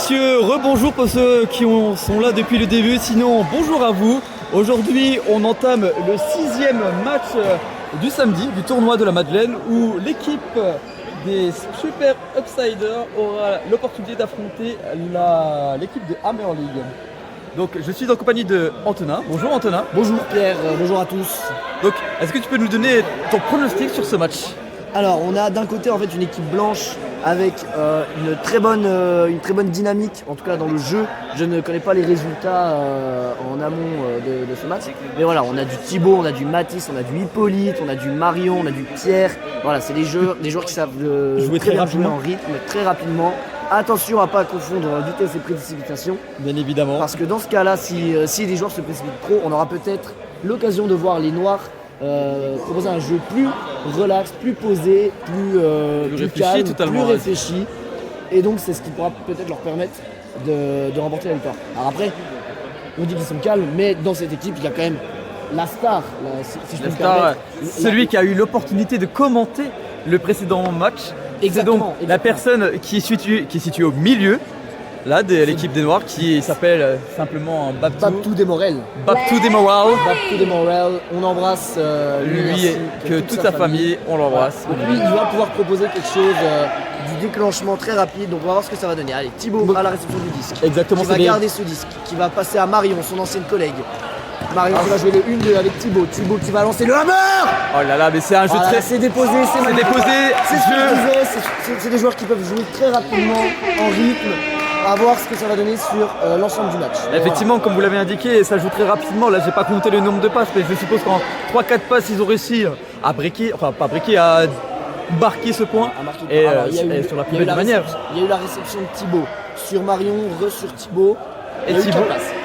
messieurs, rebonjour pour ceux qui sont là depuis le début, sinon bonjour à vous. Aujourd'hui on entame le 6e match du samedi du tournoi de la Madeleine où l'équipe des Super Upsiders aura l'opportunité d'affronter l'équipe de Hammer League. Donc je suis en compagnie de Antonin. Bonjour Antonin. Bonjour Pierre, bonjour à tous. Donc est-ce que tu peux nous donner ton pronostic sur ce match ? Alors on a d'un côté en fait une équipe blanche avec une très bonne dynamique, en tout cas dans le jeu. Je ne connais pas les résultats en amont de ce match. Mais voilà, on a du Thibaut, on a du Mathis, on a du Hippolyte, on a du Marion, on a du Pierre. Voilà, c'est des joueurs qui savent jouer très rapidement, en rythme, très rapidement. Attention à ne pas confondre vitesse et précipitation. Bien évidemment. Parce que dans ce cas-là, si des joueurs se précipitent trop, on aura peut-être l'occasion de voir les Noirs proposer un jeu plus relax, plus posé, plus calme, plus réfléchi. Et donc c'est ce qui pourra peut-être leur permettre de remporter la victoire. Alors après, on dit qu'ils sont calmes, mais dans cette équipe, il y a quand même la star, si je peux me permettre. Celui qui a eu l'opportunité de commenter le précédent match. Exactement, c'est donc la personne qui est située au milieu là, de l'équipe des Noirs qui s'appelle simplement Babtou Desmorel. Babtou Desmorel. Babtou Desmorel, on embrasse lui et toute sa famille, on l'embrasse. Donc lui, il va pouvoir proposer quelque chose du déclenchement très rapide, donc on va voir ce que ça va donner. Allez, Thibaut à la réception du disque. Exactement, qui va garder ce disque, qui va passer à Marion, son ancienne collègue. Marion qui va jouer le 1-2 avec Thibaut. Thibaut qui va lancer le hammer. Oh là là, mais c'est un jeu très... C'est déposé, c'est magnifique. C'est ce que je disais, c'est des joueurs qui peuvent jouer très rapidement, en rythme. À voir ce que ça va donner sur l'ensemble du match. Effectivement, comme vous l'avez indiqué, ça joue très rapidement. Là, j'ai pas compté le nombre de passes, mais je suppose qu'en 3-4 passes, ils ont réussi à breaker, enfin pas breaker, à marquer ce point. Et sur la plus belle manière. Il y a eu la réception de Thibaut sur Marion, sur Thibaut. Et Thibaut,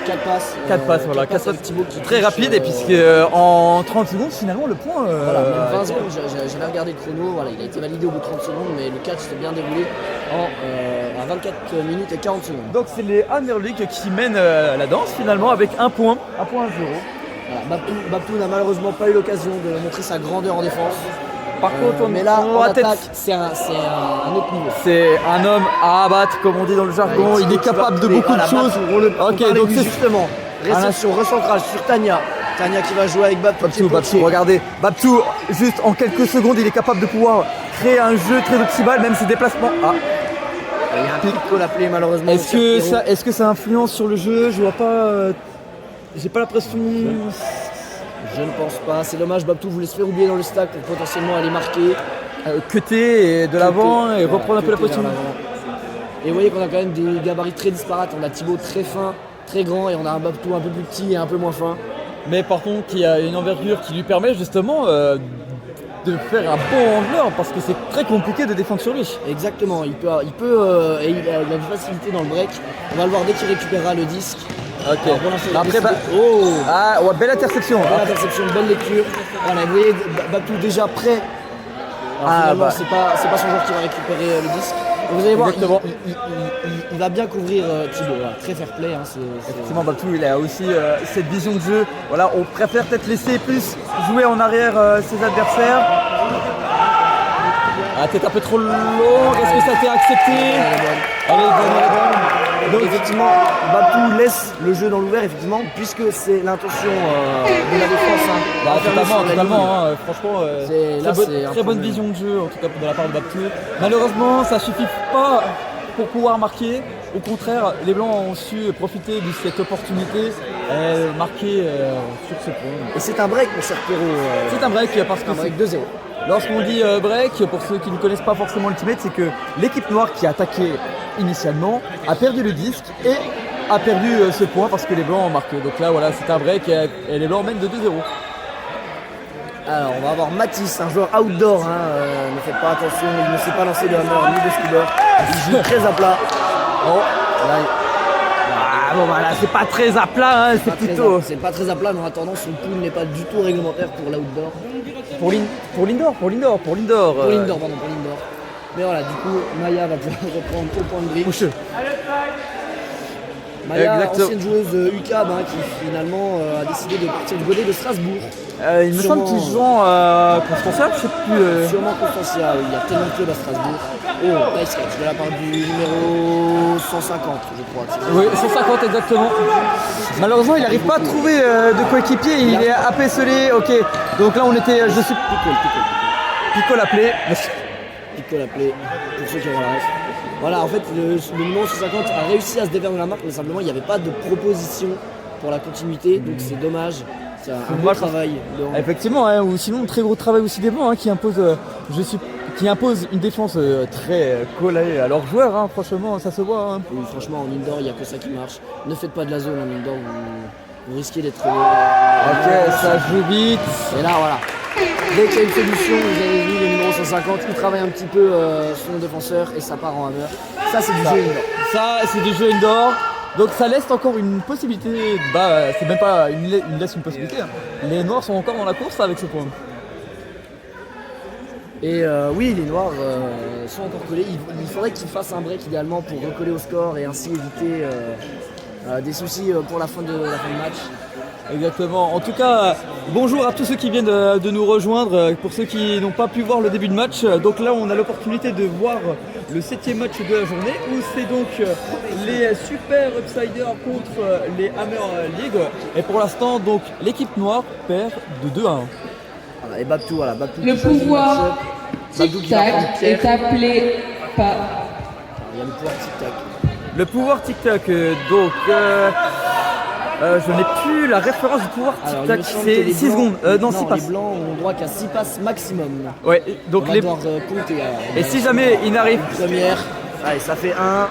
4 passes, voilà. 4 passes Thibaut qui très rapide, et puisque en 30 secondes, finalement, le point. Voilà, même 20 secondes, j'avais regardé le chrono, voilà, il a été validé au bout de 30 secondes, mais le catch s'est bien déroulé à 24 minutes et 40 secondes. Donc c'est les Hammer League qui mènent la danse finalement avec un point à 0. Voilà, Babtou n'a malheureusement pas eu l'occasion de montrer sa grandeur en défense. Par contre, mais là, en attaque, c'est un autre niveau. C'est un homme à abattre, comme on dit dans le jargon. Il est capable de beaucoup de choses. Ok, donc c'est justement réception, recentrage sur Tania. Tania qui va jouer avec Babtou. Babtou, regardez. Babtou, juste en quelques secondes, il est capable de pouvoir créer un jeu très optimal, même ses déplacements. Il y a un pic qu'on appelait malheureusement. Est-ce que ça influence sur le jeu? Je vois pas. J'ai pas l'impression. Je ne pense pas, c'est dommage, Babtou voulait se faire oublier dans le stack pour potentiellement aller marquer. Cutter de l'avant et reprendre un peu la position. Et vous voyez qu'on a quand même des gabarits très disparates, on a Thibaut très fin, très grand, et on a un Babtou un peu plus petit et un peu moins fin. Mais par contre, il y a une envergure qui lui permet justement de faire un bon angleur, parce que c'est très compliqué de défendre sur lui. Exactement, il peut et il a une facilité dans le break. On va le voir dès qu'il récupérera le disque. Ok. Après, belle interception. Belle interception, belle lecture. Voilà, vous voyez Babtou déjà prêt. Alors, c'est pas son joueur qui va récupérer le disque. Et vous allez voir, il va bien couvrir Thibaut. Voilà, très fair play. Effectivement, Babtou, il a aussi cette vision de jeu. Voilà, on préfère peut-être laisser plus jouer en arrière ses adversaires. Peut-être un peu trop long. Est-ce que ça a été accepté? Allez, donc effectivement, Babtou laisse le jeu dans l'ouvert, effectivement, puisque c'est l'intention de la défense. Totalement. Franchement, très bonne vision de jeu, en tout cas de la part de Babtou. Malheureusement, ça ne suffit pas pour pouvoir marquer. Au contraire, les Blancs ont su profiter de cette opportunité et marquer sur ce point. Et c'est un break, mon cher Pierrot. C'est un break parce que c'est 2-0. Lorsqu'on dit break, pour ceux qui ne connaissent pas forcément l'Ultimate, c'est que l'équipe noire qui a attaqué initialement a perdu le disque et a perdu ce point parce que les Blancs ont marqué. Donc là, voilà, c'est un break et les Blancs mènent de 2-0. Alors, on va avoir Mathis, un joueur outdoor. Ne faites pas attention, il ne sait pas lancer de hammer ni de scooter. Il joue très à plat. Voilà, c'est pas très à plat, c'est plutôt. C'est pas très à plat, mais en attendant, son pool n'est pas du tout réglementaire pour l'outdoor. Pour l'indoor. Pour l'indoor. Mais voilà, du coup, Maya va pouvoir reprendre au point de bridge. Maya, ancienne joueuse UCAB, qui finalement a décidé de partir du côté de Strasbourg. Il me semble qu'ils jouent Constantia, je sais plus. Sûrement Constantia, il y a tellement de clubs à Strasbourg. Oh, nice catch de la part du numéro 150, je crois. Oui, 150 exactement. Malheureusement, il n'arrive pas à trouver de coéquipier, il est apaisolé. Ok, donc là on était, je suis... Picole appelé. Picole appelé, pour ceux qui auront la ref. Voilà, en fait, le numéro 150 a réussi à se défaire de la marque, mais simplement il n'y avait pas de proposition pour la continuité, donc c'est dommage. C'est un gros travail. Effectivement, ou sinon très gros travail aussi des blancs qui impose, une défense très collée à leurs joueurs. Franchement, ça se voit. Oui, franchement, en indoor, il n'y a que ça qui marche. Ne faites pas de la zone en indoor, vous risquez d'être. Ok, ça joue vite. Et là, voilà. Dès qu'il y a une solution, vous avez vu le numéro 150, il travaille un petit peu son défenseur et ça part en hammer. Ça, c'est du jeu indoor. Ça, c'est du jeu indoor. Donc ça laisse encore une possibilité, c'est même pas il laisse une possibilité. Les Noirs sont encore dans la course avec ce point. Et oui, les Noirs sont encore collés. Il faudrait qu'ils fassent un break idéalement pour recoller au score et ainsi éviter des soucis pour la fin de match. Exactement. En tout cas, bonjour à tous ceux qui viennent de nous rejoindre. Pour ceux qui n'ont pas pu voir le début de match, donc là on a l'opportunité de voir le 7e match de la journée où c'est donc les Super Upsiders contre les Hammer League. Et pour l'instant, donc l'équipe noire perd de 2-1. Voilà, et Babtou, voilà. Babtou le pouvoir tic-tac est appelé par... Il y a le pouvoir tic-tac. Le pouvoir tic-tac, donc... je n'ai plus la référence du pouvoir tic-tac, c'est 6 secondes. Non, 6 passes. Les blancs ont droit qu'à 6 passes maximum. Ouais, donc on va devoir compter. Et si jamais il n'arrive... Première, allez, ça fait 1.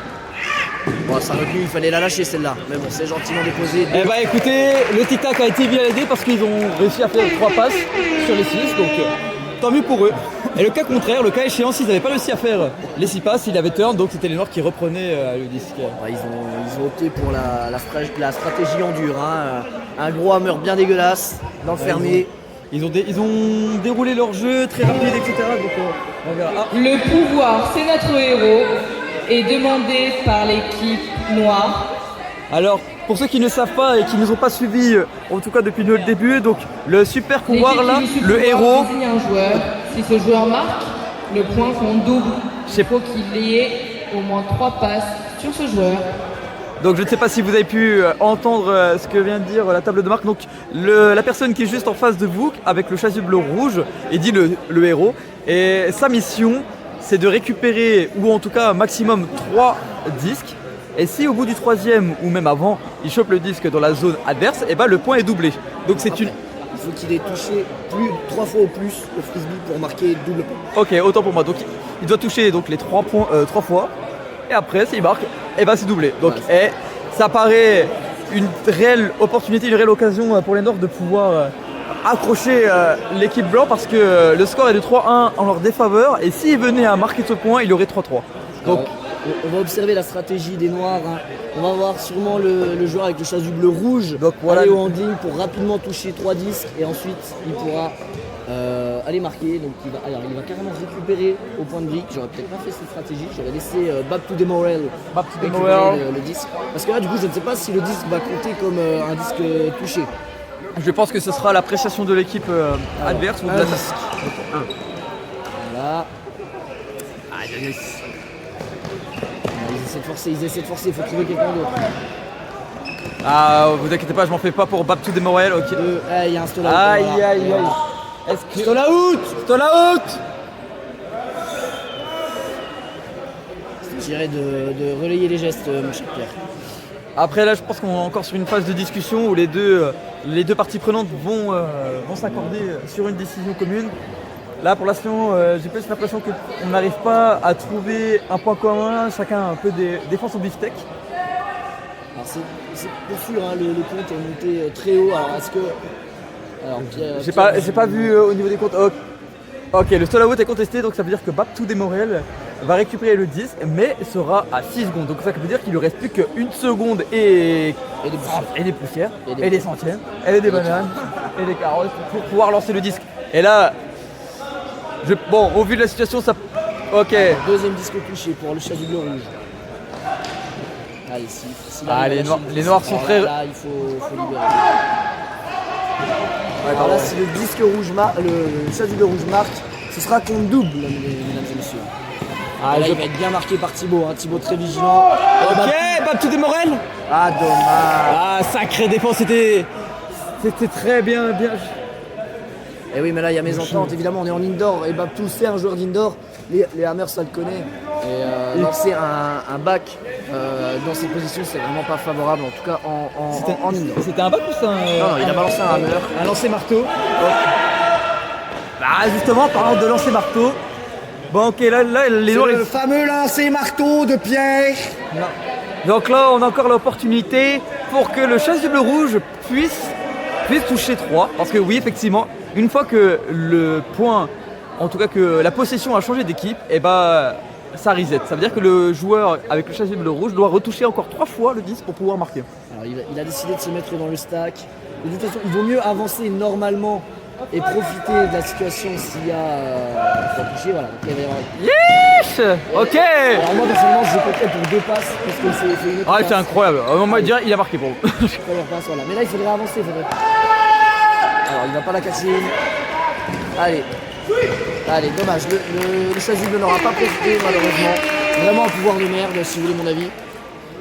Bon, ça retenu, il fallait la lâcher celle-là. Mais bon, c'est gentiment déposé. Eh bah écoutez, le tic-tac a été bien aidé parce qu'ils ont réussi à faire 3 passes sur les 6, donc tant mieux pour eux. Et le cas contraire, le cas échéant, s'ils n'avaient pas réussi à faire les 6 passes, ils avaient turn, donc c'était les Noirs qui reprenaient le disque. Ouais, ils ont opté pour la stratégie en dur. Un gros hammer bien dégueulasse dans le fermé. Ils ont déroulé leur jeu très rapide, etc. Donc on verra. Ah. Le pouvoir, c'est notre héros, est demandé par l'équipe noire. Alors, pour ceux qui ne savent pas et qui ne nous ont pas suivis, en tout cas depuis le début, donc le super pouvoir là, le héros. Désigne un joueur. Si ce joueur marque, le point compte double. Il faut qu'il y ait au moins 3 passes sur ce joueur. Donc je ne sais pas si vous avez pu entendre ce que vient de dire la table de marque. Donc la personne qui est juste en face de vous, avec le chasuble rouge, est dit le héros. Et sa mission, c'est de récupérer, ou en tout cas maximum 3 disques. Et si au bout du 3e, ou même avant, il chope le disque dans la zone adverse, et ben le point est doublé. Donc c'est une... Il faut qu'il ait touché 3 fois au plus le frisbee pour marquer double point. Ok, autant pour moi. Donc il doit toucher donc les 3 points 3 fois. Et après, s'il marque, et ben c'est doublé. Donc ça paraît une réelle opportunité, une réelle occasion pour les Noirs de pouvoir accrocher l'équipe blanc parce que le score est de 3-1 en leur défaveur. Et s'ils venaient à marquer ce point, il aurait 3-3. Donc on va observer la stratégie des Noirs. On va voir sûrement le joueur avec le chasuble rouge aller au handling pour rapidement toucher 3 disques et ensuite il pourra aller marquer. Donc il va carrément récupérer au point de brique. J'aurais peut-être pas fait cette stratégie, j'aurais laissé Babtou Demorel récupérer le disque. Parce que là du coup je ne sais pas si le disque va compter comme un disque touché. Je pense que ce sera l'appréciation de l'équipe adverse ou de la disque. Voilà. Ils essaient de forcer, il faut trouver quelqu'un d'autre. Ah, vous inquiétez pas, je m'en fais pas pour Babtou Demorel, ok. Il y a un stall out. Aïe. Est-ce que... Stall out. Je dirais de relayer les gestes, mon cher Pierre. Après là, je pense qu'on est encore sur une phase de discussion où les deux parties prenantes vont s'accorder sur une décision commune. Là, pour l'instant, j'ai plus l'impression qu'on n'arrive pas à trouver un point commun, chacun un peu défend son beefsteak. Alors c'est pour sûr, le compte est monté très haut. Alors est-ce que... Alors, j'ai pas vu au niveau des comptes. Ok, le stall out est contesté, donc ça veut dire que Babtou Demorel va récupérer le disque, mais sera à 6 secondes. Donc ça veut dire qu'il lui reste plus qu'une seconde et des poussières, et des centièmes, et des bananes, et des carottes pour pouvoir lancer le disque. Et là, bon, au vu de la situation, ça... Ok. Deuxième disque touché pour le chasuble rouge. Allez, si les noirs sont très... Là, il faut libérer. Alors là, si le disque rouge le chasuble rouge marque, ce sera contre double, mesdames et messieurs. Là, il va être bien marqué par Thibaut, Thibaut très vigilant. Ok, Baptou Desmorel. Ah, dommage. Sacrée défense, c'était très bien. Et oui, mais là, il y a mes ententes, évidemment, on est en indoor. Et Baptou, c'est un joueur d'indoor. Les Hammers, ça le connaît. Et lancer un back dans cette position, c'est vraiment pas favorable, en tout cas en indoor. C'était un back ou ça Non, il a balancé un hammer. Un lancer marteau. Justement, parlant de lancer marteau. Bon, ok, là les noirs. Le fameux lancer marteau de Pierre. Donc là, on a encore l'opportunité pour que le chasuble rouge puisse toucher 3. Parce que oui, effectivement, une fois que le point, en tout cas que la possession a changé d'équipe, et ça reset. Ça veut dire que le joueur avec le chasuble rouge doit retoucher encore 3 fois le disque pour pouvoir marquer. Alors il a décidé de se mettre dans le stack. De toute façon, il vaut mieux avancer normalement et profiter de la situation s'il y a toucher. Voilà. Donc, il va y avoir... Yes. Ok. Alors moi personnellement je comptais pour 2 passes parce que c'est une autre passe. C'est incroyable. On va dire il a marqué pour vous. Première passe, voilà. Mais là il faudrait avancer. Alors il va pas la casser. Allez, dommage. Le chasuble n'aura pas profité malheureusement. Vraiment un pouvoir de merde si vous voulez mon avis.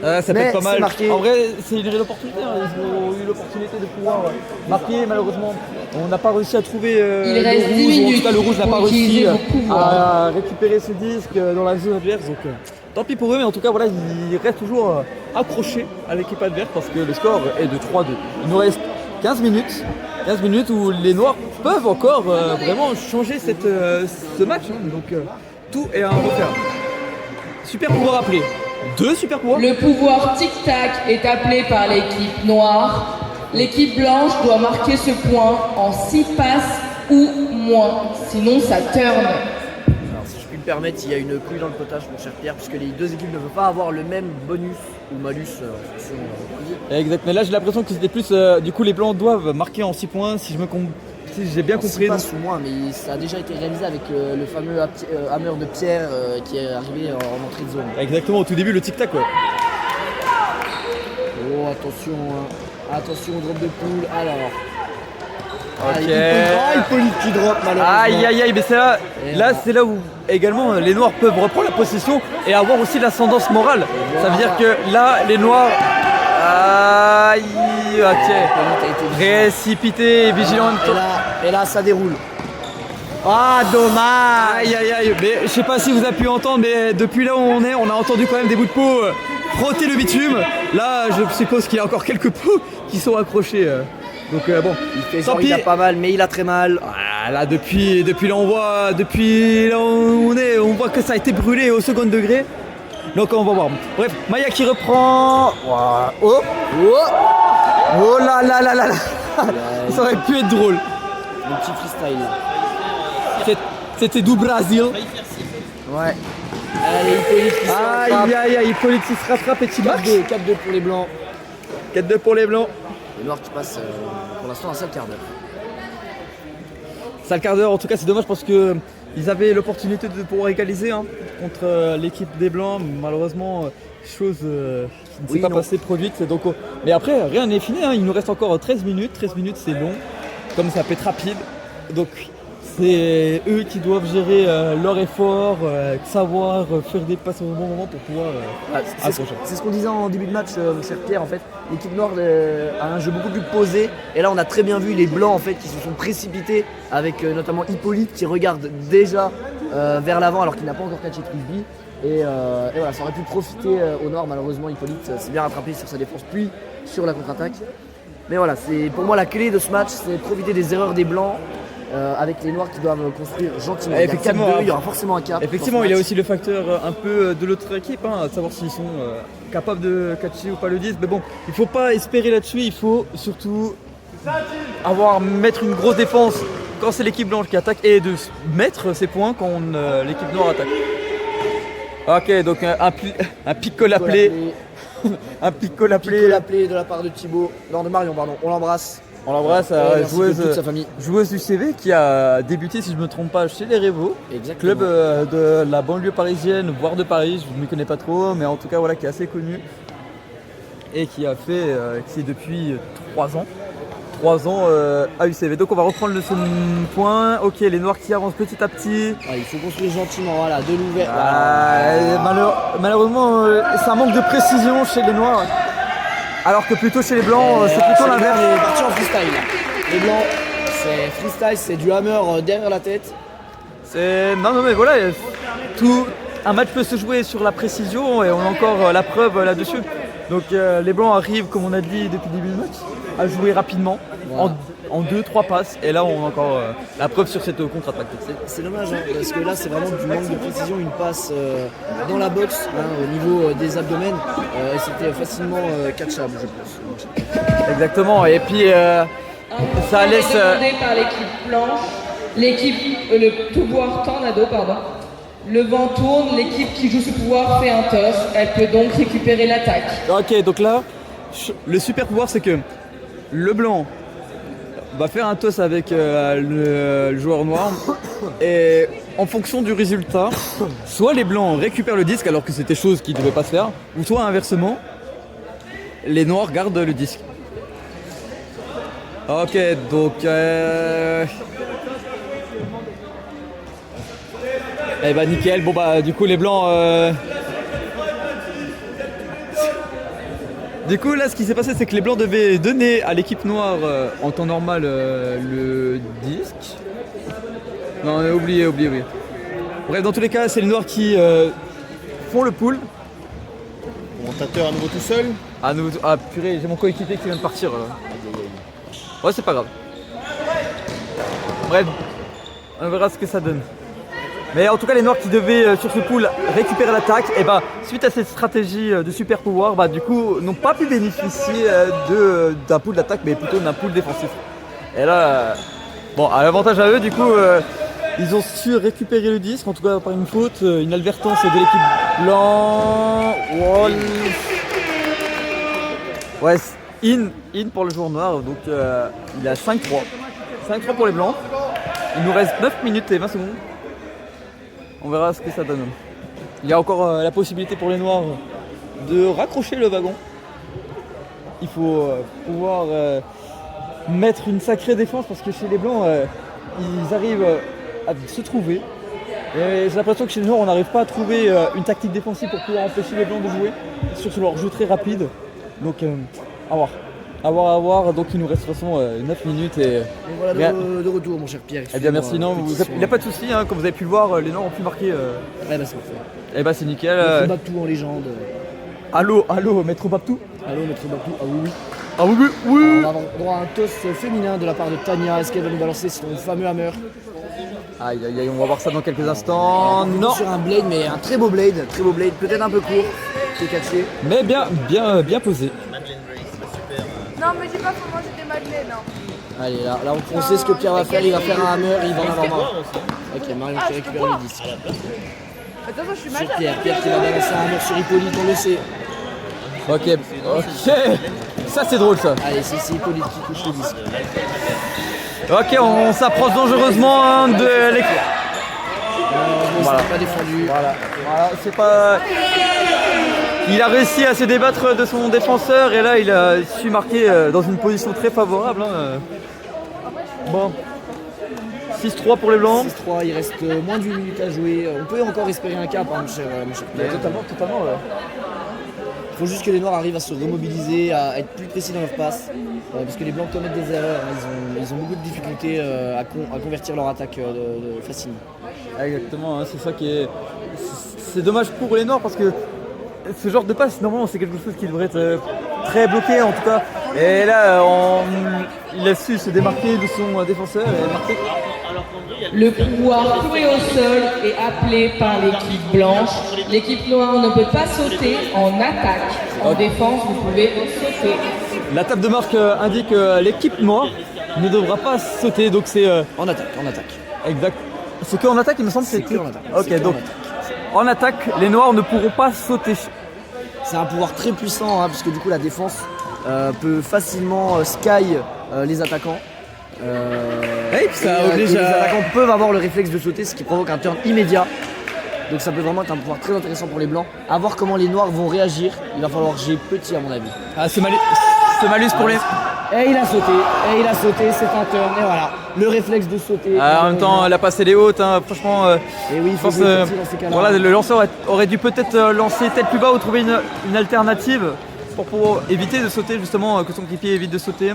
Ça peut être pas mal. Marqué. En vrai, c'est une réelle opportunité. Ils ont eu l'opportunité de pouvoir marquer. Malheureusement, on n'a pas réussi à trouver Il reste le 10 rouge. minutes En tout cas, le rouge n'a pas pour réussi utiliser vos pouvoirs. à récupérer ce disque dans la zone adverse. Donc, tant pis pour eux, mais en tout cas, voilà, ils restent toujours accrochés à l'équipe adverse parce que le score est de 3-2. Il nous reste 15 minutes. 15 minutes où les Noirs peuvent encore vraiment changer ce match. Donc, tout est à refaire. Super pouvoir appelé. 2 super pouvoirs. Le pouvoir tic-tac est appelé par l'équipe noire. L'équipe blanche doit marquer ce point en 6 passes ou moins, sinon ça turn. Alors si je puis me permettre, il y a une couille dans le potage mon cher Pierre, puisque les 2 équipes ne peuvent pas avoir le même bonus ou malus Exact, mais là j'ai l'impression que c'était plus, du coup les blancs doivent marquer en 6 points si j'ai bien compris. 6 passes ou moins, mais ça a déjà été réalisé avec le fameux hammer de Pierre qui est arrivé en entrée de zone. Exactement, au tout début le tic-tac ouais. Oh attention au drop de poule, alors. Ok. Hippolyte qui drop malheureusement. Aïe, mais c'est là où également les noirs peuvent reprendre la possession et avoir aussi l'ascendance morale. Ça veut dire que là les noirs... Aïe, ok. Précipité et vigilant. Et là ça déroule. Ah dommage. Aïe, mais je sais pas si vous avez pu entendre, mais depuis là où on est, on a entendu quand même des bouts de peau frotter le bitume. Là je suppose qu'il y a encore quelques peaux qui sont accrochés. Donc bon, il a pas mal, mais il a très mal. Là depuis là on voit, depuis là où on voit que ça a été brûlé au second degré. Donc on va voir. Bref, Maya qui reprend. Oh là. Ça aurait pu être drôle. Un petit freestyle. C'était du Brésil. Ouais. Allez, Hippolyte qui se rattrape. Aïe, Hippolyte qui se rattrape et qui marque. 4-2 pour les blancs. 4-2 pour les blancs. Les noirs qui passent pour l'instant un sale quart d'heure. Sale quart d'heure, en tout cas c'est dommage parce que ils avaient l'opportunité de pouvoir égaliser contre l'équipe des blancs. Malheureusement, chose qui ne s'est pas passée produite. Donc, mais après, rien n'est fini. Il nous reste encore 13 minutes. 13 minutes, c'est long. Comme ça peut être rapide. Donc, c'est eux qui doivent gérer leur effort, savoir faire des passes au bon moment pour pouvoir accrocher. C'est ce qu'on disait en début de match, mon cher Pierre. En fait, l'équipe noire a un jeu beaucoup plus posé. Et là, on a très bien vu les blancs en fait qui se sont précipités avec notamment Hippolyte qui regarde déjà vers l'avant alors qu'il n'a pas encore catché de frisbee. Et voilà, ça aurait pu profiter aux noirs. Malheureusement, Hippolyte s'est bien rattrapé sur sa défense puis sur la contre-attaque. Mais voilà, c'est pour moi la clé de ce match, c'est profiter des erreurs des blancs. Avec les noirs qui doivent construire gentiment. Il y a 4-2, il y aura forcément un cap. Effectivement, il y a aussi le facteur un peu de l'autre équipe, à savoir s'ils sont capables de catcher ou pas le 10. Mais bon, il ne faut pas espérer là-dessus, il faut surtout mettre une grosse défense quand c'est l'équipe blanche qui attaque et de mettre ses points quand l'équipe noire attaque. Ok, donc un pico-la-play. Un pico-la-play de la part de Thibaut. Non, de Marion, pardon. On l'embrasse. On l'embrasse, joueuse du CV qui a débuté, si je ne me trompe pas, chez les Révaux, club de la banlieue parisienne, voire de Paris, je ne m'y connais pas trop, mais en tout cas voilà, qui est assez connu. et qui a fait, qui est depuis 3 ans. 3 ans à UCV. Donc on va reprendre le second point. Ok, les noirs qui avancent petit à petit. Il faut construire gentiment, voilà, de l'ouvert. Malheureusement, c'est un manque de précision chez les noirs. Alors que plutôt chez les blancs, c'est plutôt l'inverse. On est parti en freestyle. Les blancs, c'est freestyle, c'est du hammer derrière la tête. Non mais voilà, un match peut se jouer sur la précision et on a encore la preuve là-dessus. Donc les blancs arrivent, comme on a dit depuis le début du match, à jouer rapidement, voilà, en 2-3 passes. Et là on a encore la preuve sur cette contre-attaque. C'est dommage, hein, parce que là c'est vraiment du manque de précision. Une passe dans la boxe, au niveau des abdomens, et c'était facilement catchable, je pense. Exactement, et puis ça laisse... demandé par l'équipe blanche, le pouvoir tornado, pardon. Le vent tourne, l'équipe qui joue ce pouvoir fait un toss, elle peut donc récupérer l'attaque. Ok, donc là, le super pouvoir c'est que le blanc va faire un toss avec le joueur noir et en fonction du résultat, soit les blancs récupèrent le disque alors que c'était chose qui ne devait pas se faire, ou soit inversement, les noirs gardent le disque. Ok, donc... Eh bah nickel, bon bah du coup les blancs... Du coup là ce qui s'est passé c'est que les blancs devaient donner à l'équipe noire en temps normal le disque. Non oubliez. Bref dans tous les cas c'est les noirs qui font le pool. Commentateur à nouveau tout seul. Ah purée, j'ai mon coéquipier qui vient de partir. Ouais c'est pas grave. Bref, on verra ce que ça donne. Mais en tout cas les noirs qui devaient sur ce pool récupérer l'attaque, et bah suite à cette stratégie de super pouvoir, bah du coup n'ont pas pu bénéficier d'un pool d'attaque mais plutôt d'un pool défensif. Et là, bon à l'avantage à eux du coup ils ont su récupérer le disque, en tout cas par une faute, une advertence de l'équipe blanc. Ouais, in pour le joueur noir, donc il a 5-3. 5-3 pour les blancs. Il nous reste 9 minutes et 20 secondes. On verra ce que ça donne. Il y a encore la possibilité pour les noirs de raccrocher le wagon. Il faut pouvoir mettre une sacrée défense parce que chez les blancs, ils arrivent à se trouver. Et j'ai l'impression que chez les noirs, on n'arrive pas à trouver une tactique défensive pour pouvoir empêcher les blancs de jouer. Surtout leur jeu très rapide. Donc, à voir. À voir, donc il nous reste de toute façon 9 minutes et voilà de retour mon cher Pierre. Eh bien merci, non, il n'y a pas de souci, hein, comme vous avez pu le voir, les Noirs ont pu marquer. C'est parfait. Eh ben c'est nickel. Maître Babtou en légende. Allô, Maître Babtou. Allô Maître Babtou, ah oui. Ah oui. On va avoir droit à un toss féminin de la part de Tania. Est-ce qu'elle va nous balancer son fameux hammer? Aïe, on va voir ça dans quelques instants. Non. Sur un blade, mais un très beau blade, peut-être un peu court, qui est catché. Mais bien posé. Non, mais dis pas faut manger des madeleines. Hein. Allez, là on sait ce que Pierre va faire. Il va faire un hammer et il va en avoir marre. Ok, Marion qui récupère le disque. Attends, je suis C'est malade. Pierre qui va balancer un hammer sur Hippolyte, on le sait. Ok. Ça c'est drôle ça. Allez, c'est Hippolyte qui touche le disque. Ok, on s'approche dangereusement de l'équipe. Voilà. Pas défendu. Voilà, c'est pas... Il a réussi à se débattre de son défenseur et là il a su marquer dans une position très favorable. Bon, 6-3 pour les blancs. 6-3, il reste moins d'une minute à jouer. On peut encore espérer un cap, hein, mon cher Pierre. Totalement. Il faut juste que les noirs arrivent à se remobiliser, à être plus précis dans leur passe. Parce que les blancs commettent des erreurs. Hein. Ils ont beaucoup de difficultés à convertir leur attaque facilement. Exactement, hein, c'est ça qui est... C'est dommage pour les noirs parce que ce genre de passe, normalement, c'est quelque chose qui devrait être très bloqué en tout cas. Et là, il a su se démarquer de son défenseur et marquer. Le pouvoir cloué au sol est appelé par l'équipe blanche. L'équipe noire ne peut pas sauter en attaque. En défense, vous pouvez sauter. La table de marque indique que l'équipe noire ne devra pas sauter, donc c'est... En attaque. Exact. C'est qu'en attaque, il me semble que c'est que en attaque. Ok, donc en attaque, les noirs ne pourront pas sauter. C'est un pouvoir très puissant, hein, puisque du coup la défense peut facilement sky les attaquants. Et puis ça oblige les attaquants peuvent avoir le réflexe de sauter, ce qui provoque un turn immédiat. Donc ça peut vraiment être un pouvoir très intéressant pour les blancs. À voir comment les noirs vont réagir. Il va falloir G petit à mon avis. Ah, ce malus pour les... Et il a sauté, c'est un turn, et voilà. Le réflexe de sauter. En même temps, la passe elle est haute, hein, franchement. Et oui, il faut je pense, jouer petit dans ces cas-là. voilà, le lanceur aurait dû peut-être lancer tête plus bas ou trouver une alternative pour pouvoir éviter de sauter, justement, que son équipier évite de sauter.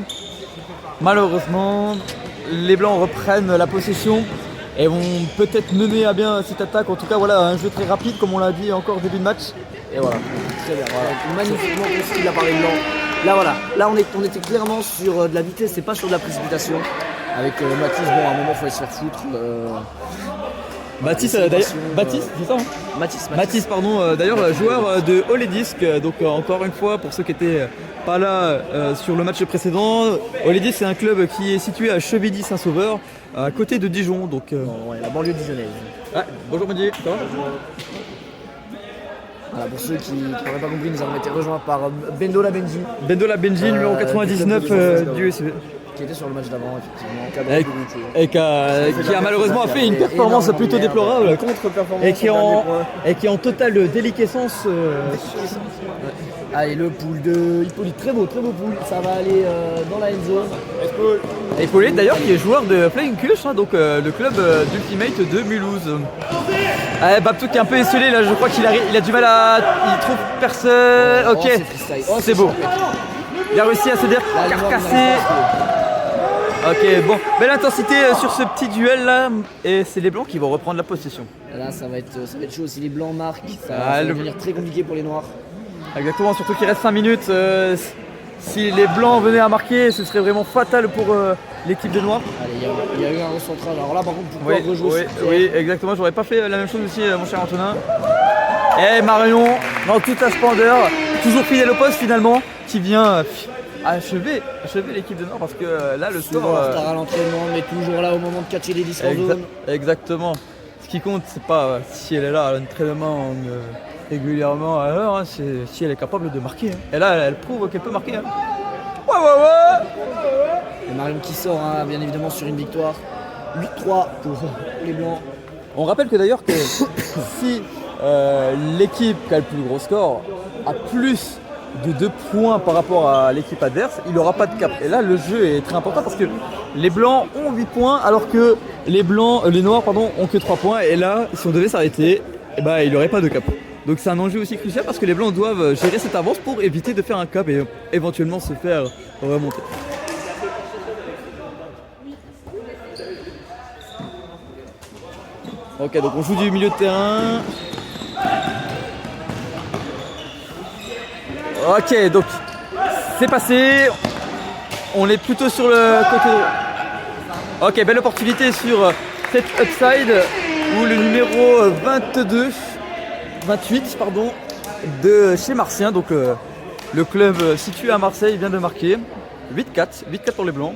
Malheureusement, les blancs reprennent la possession et vont peut-être mener à bien cette attaque. En tout cas, voilà, un jeu très rapide, comme on l'a dit encore au début de match. Et voilà, très bien. Voilà. Magnifiquement construit de la part des blancs. Là, voilà, là on était clairement sur de la vitesse et pas sur de la précipitation. Avec Mathis, bon, à un moment, il fallait se faire foutre. Mathis, d'ailleurs, Baptiste, c'est ça hein Mathis, pardon, d'ailleurs, joueur de Olédisc. Donc, encore une fois, pour ceux qui étaient pas là sur le match précédent, Olédisc, c'est un club qui est situé à Chevilly-Saint-Sauveur, à côté de Dijon. Donc, ouais, la banlieue dijonnaise. Ah, bonjour Mehdi, ça va? Voilà, pour ceux qui n'auraient pas compris, nous avons été rejoints par Bendola Benji. Bendola Benji, numéro 99 du USB. Qui était sur le match d'avant, effectivement. Et qui a malheureusement fait une performance plutôt déplorable. Contre-performance. Et qui est en totale déliquescence. Allez, le pool de Hippolyte, très beau pool. Ça va aller dans la end zone. Hippolyte d'ailleurs qui est joueur de Flying Kush, hein, donc le club d'Ultimate de Mulhouse. Babtou qui est un peu esselé là, je crois qu'il a du mal à... Il trouve personne. Ok, c'est beau. Il a réussi à se décarcasser. Ok, bon, belle intensité sur ce petit duel là, et c'est les blancs qui vont reprendre la possession. Là, ça va être chaud. Si les blancs marquent, ça va devenir très compliqué pour les noirs. Exactement, surtout qu'il reste 5 minutes. Si les blancs venaient à marquer, ce serait vraiment fatal pour l'équipe des noirs. Allez, il y a eu un recentrage. Alors là, par contre, pourquoi rejouer oui, exactement. J'aurais pas fait la même chose aussi, mon cher Antonin. Et Marion, dans toute sa splendeur, toujours fidèle au poste finalement, qui vient achever l'équipe de Nord parce que là le score. Souvent en retard à l'entraînement, mais toujours là au moment de catcher les disques en zone. Exactement. Ce qui compte, c'est pas si elle est là à l'entraînement régulièrement à l'heure, hein, c'est si elle est capable de marquer. Hein. Et là, elle prouve qu'elle peut marquer. Hein. Ouais. Et Marion qui sort, hein, bien évidemment, sur une victoire. 8-3 pour les blancs. On rappelle que d'ailleurs que si l'équipe qui a le plus gros score a plus de 2 points par rapport à l'équipe adverse, il n'aura pas de cap. Et là, le jeu est très important parce que les blancs ont 8 points alors que les noirs ont que 3 points. Et là, si on devait s'arrêter, il n'y aurait pas de cap. Donc c'est un enjeu aussi crucial parce que les blancs doivent gérer cette avance pour éviter de faire un cap et éventuellement se faire remonter. Ok, donc on joue du milieu de terrain. Ok, donc c'est passé. On est plutôt sur le côté. Ok, belle opportunité sur cette upside où le numéro 28 de chez Martien, donc le club situé à Marseille vient de marquer 8-4 pour les blancs.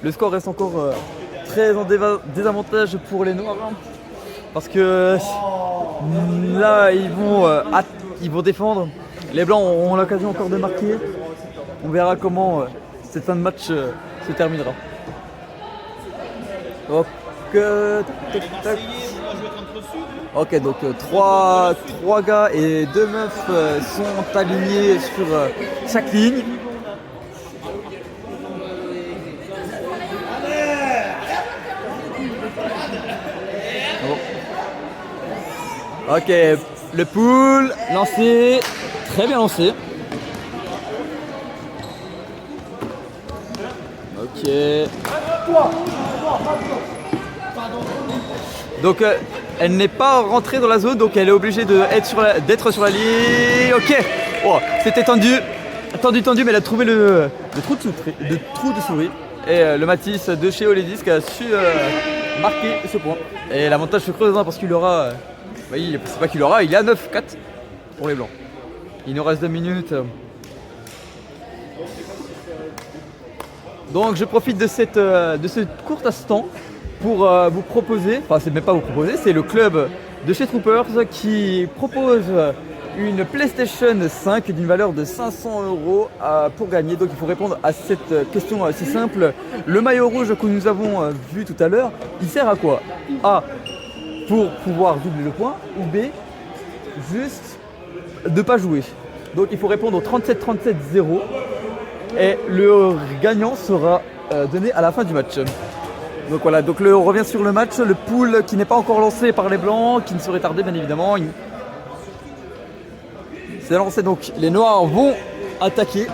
Le score reste encore très en désavantage pour les noirs parce que là ils vont défendre. Les blancs auront l'occasion encore de marquer. On verra comment cette fin de match se terminera. Donc, ok, donc 3 gars et 2 meufs sont alignés sur chaque ligne. Bon. Ok, le pool lancé, très bien lancé. Ok. Donc elle n'est pas rentrée dans la zone, donc elle est obligée d'être sur la ligne. Ok. Oh, c'était tendu, mais elle a trouvé le trou de souris. Et le Mathis de chez Olédisc a su marquer ce point. Et l'avantage se creuse parce qu'il aura... c'est pas qu'il aura, il est à 9-4 pour les blancs. Il nous reste 2 minutes. Donc je profite de ce court instant pour vous proposer, enfin c'est même pas vous proposer, c'est le club de chez Troopers qui propose une PlayStation 5 d'une valeur de 500 € pour gagner. Donc il faut répondre à cette question assez simple. Le maillot rouge que nous avons vu tout à l'heure, il sert à quoi? A. pour pouvoir doubler le point, ou B, juste de ne pas jouer. Donc il faut répondre au 37-37-0 et le gagnant sera donné à la fin du match. Donc voilà, donc on revient sur le match, le pool qui n'est pas encore lancé par les blancs, qui ne serait tardé bien évidemment. C'est lancé, donc les noirs vont attaquer.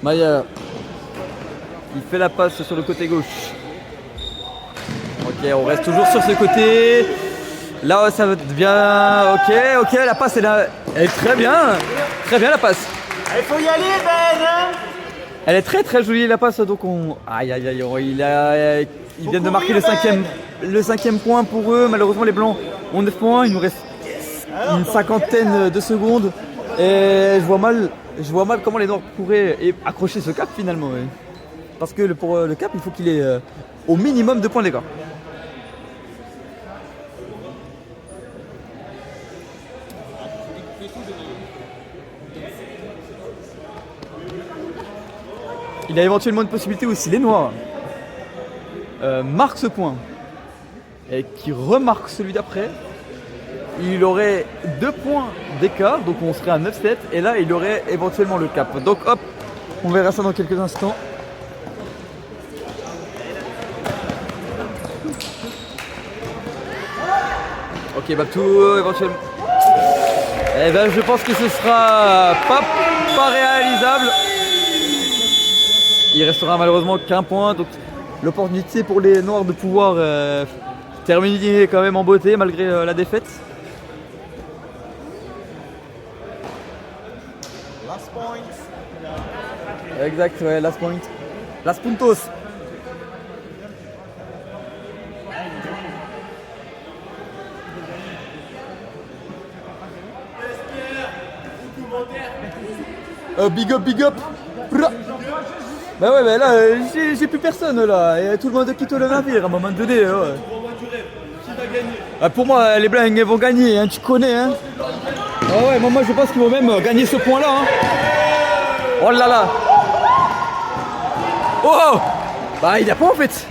Maya, il fait la passe sur le côté gauche. Ok, on reste toujours sur ce côté. Là, ça devient... Ok, la passe elle est très bien. Très bien la passe. Il faut y aller, Ben. Elle est très très jolie la passe, donc on... Aïe, ils viennent de marquer le cinquième point pour eux. Malheureusement, les blancs ont 9 points. Il nous reste une cinquantaine de secondes. Et je vois mal comment les noirs pourraient accrocher ce cap finalement. Ouais. Parce que pour le cap, il faut qu'il ait au minimum 2 points d'écart. Il y a éventuellement une possibilité où si les noirs marquent ce point et qui remarquent celui d'après, il aurait 2 points d'écart, donc on serait à 9-7 et là il aurait éventuellement le cap. Donc hop, on verra ça dans quelques instants. Ok, Babtou, éventuellement. Eh ben je pense que ce sera pas réalisable. Il restera malheureusement qu'un point, donc l'opportunité pour les noirs de pouvoir terminer quand même en beauté malgré la défaite. Last point. Exact, ouais, last point. Last puntos. Big up. Bah ouais, bah là, j'ai plus personne là. Et tout le monde quitte le navire à un moment donné. Ouais. Ah, pour moi, les blancs ils vont gagner, hein, tu connais. Hein. Ah ouais, moi je pense qu'ils vont même gagner ce point là. Hein. Oh là là. Oh. Bah il y a pas en fait.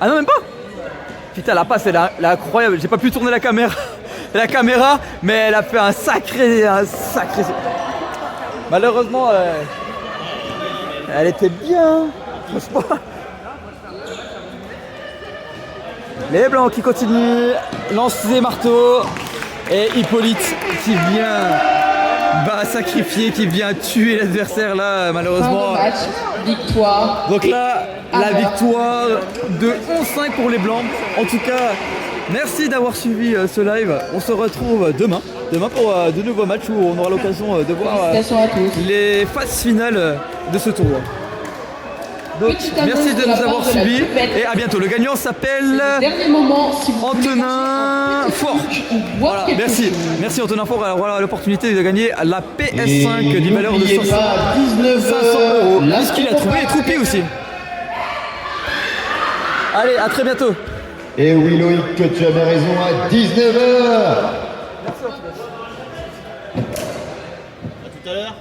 Ah non, même pas. Putain, la passe elle est incroyable. J'ai pas pu tourner la caméra, mais elle a fait un sacré. Malheureusement, elle était bien. Franchement. Les blancs qui continuent, lance des marteaux et Hippolyte qui vient sacrifier, qui vient tuer l'adversaire là malheureusement. Fin de match, victoire. Donc là, la victoire de 11-5 pour les blancs. En tout cas, merci d'avoir suivi ce live. On se retrouve demain pour de nouveaux matchs où on aura l'occasion de voir Félicitations à tous. les phases finales de ce tournoi. Donc, merci de nous avoir suivis et à bientôt. Le gagnant s'appelle Antonin Fort. Voilà, merci Antonin Fort. Alors voilà l'opportunité de gagner la PS5 d'une valeur de 500 €. Puisqu'il a trouvé les troupies aussi. Allez, à très bientôt. Et oui Loïc, tu avais raison, à 19h. À tout à l'heure.